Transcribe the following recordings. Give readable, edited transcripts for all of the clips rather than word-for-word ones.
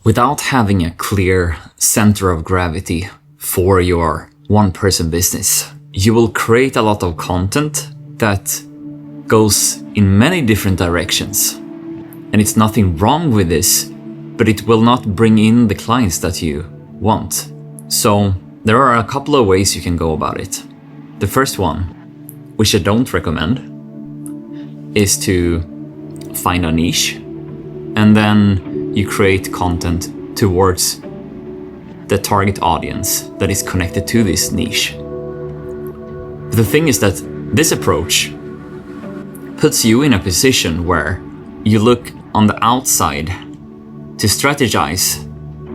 Without having a clear center of gravity for your one-person business, you will create a lot of content that goes in many different directions. And it's nothing wrong with this, but it will not bring in the clients that you want. So there are a couple of ways you can go about it. The first one, which I don't recommend, is to find a niche and then you create content towards the target audience that is connected to this niche. But the thing is that this approach puts you in a position where you look on the outside to strategize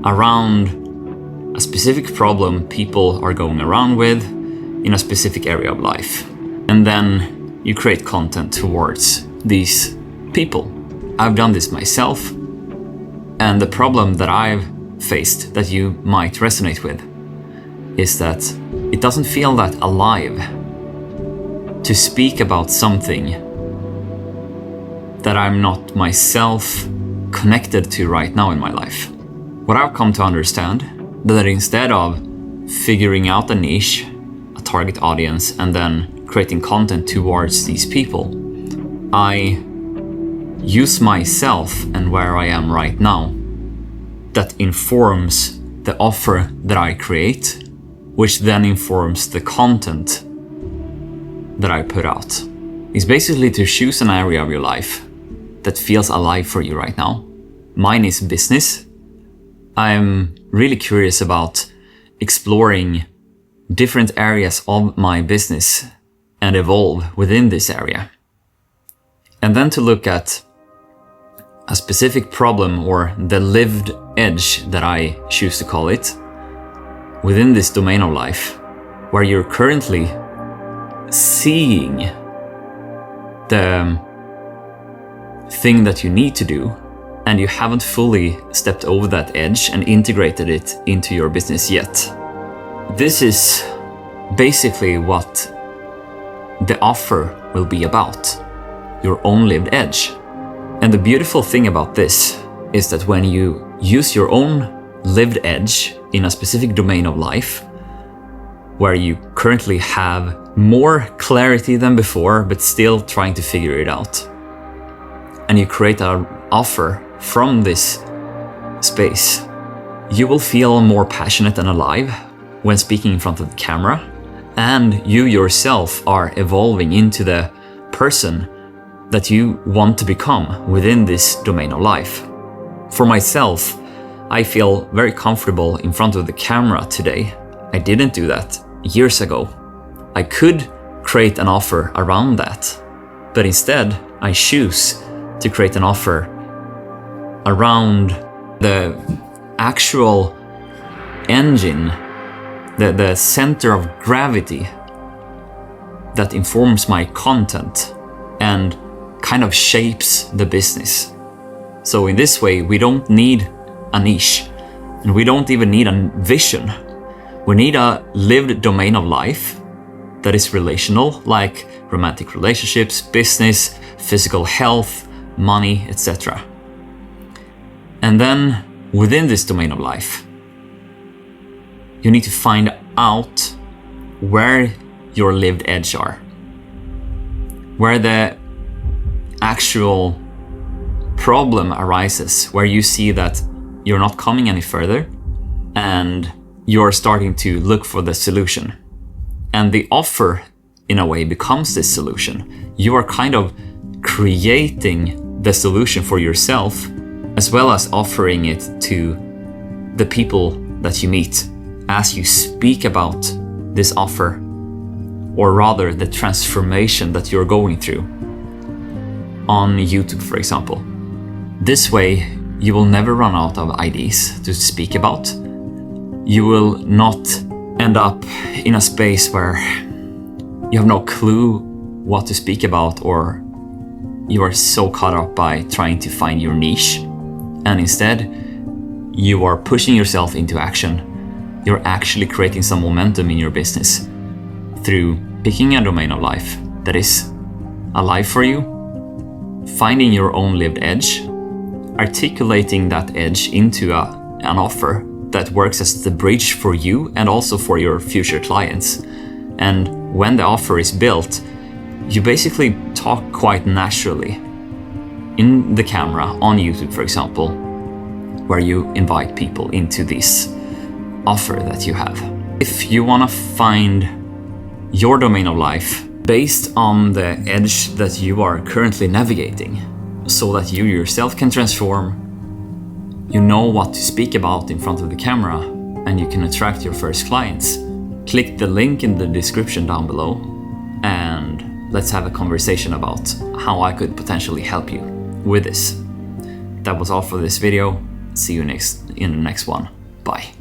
around a specific problem people are going around with in a specific area of life. And then you create content towards these people. I've done this myself, and the problem that I've faced that you might resonate with is that it doesn't feel that alive to speak about something that I'm not myself connected to right now in my life. What I've come to understand, that instead of figuring out a niche, a target audience, and then creating content towards these people, I use myself and where I am right now that informs the offer that I create, which then informs the content that I put out. It's basically to choose an area of your life that feels alive for you right now. Mine is business. I'm really curious about exploring different areas of my business and evolve within this area. And then to look at a specific problem or the lived edge that I choose to call it within this domain of life, where you're currently seeing the thing that you need to do and you haven't fully stepped over that edge and integrated it into your business yet. This is basically what the offer will be about, your own lived edge. And the beautiful thing about this is that when you use your own lived edge in a specific domain of life, where you currently have more clarity than before, but still trying to figure it out, and you create an offer from this space, you will feel more passionate and alive when speaking in front of the camera, and you yourself are evolving into the person that you want to become within this domain of life. For myself, I feel very comfortable in front of the camera today. I didn't do that years ago. I could create an offer around that, but instead I choose to create an offer around the actual engine, the center of gravity that informs my content and kind of shapes the business. So in this way, we don't need a niche and we don't even need a vision. We need a lived domain of life that is relational, like romantic relationships, business, physical health, money, etc. And then within this domain of life, you need to find out where your lived edge are, where the actual problem arises, where you see that you're not coming any further and you're starting to look for the solution. And the offer, in a way, becomes this solution. You are kind of creating the solution for yourself, as well as offering it to the people that you meet as you speak about this offer, or rather the transformation that you're going through on YouTube, for example. This way, you will never run out of ideas to speak about. You will not end up in a space where you have no clue what to speak about, or you are so caught up by trying to find your niche. And instead, you are pushing yourself into action. You're actually creating some momentum in your business through picking a domain of life that is alive for you, finding your own lived edge, articulating that edge into an offer that works as the bridge for you and also for your future clients. And when the offer is built, you basically talk quite naturally in the camera on YouTube, for example, where you invite people into this offer that you have. If you want to find your domain of life based on the edge that you are currently navigating, so that you yourself can transform, you know what to speak about in front of the camera, and you can attract your first clients, click the link in the description down below and let's have a conversation about how I could potentially help you with this. That was all for this video. See you in the next one. Bye.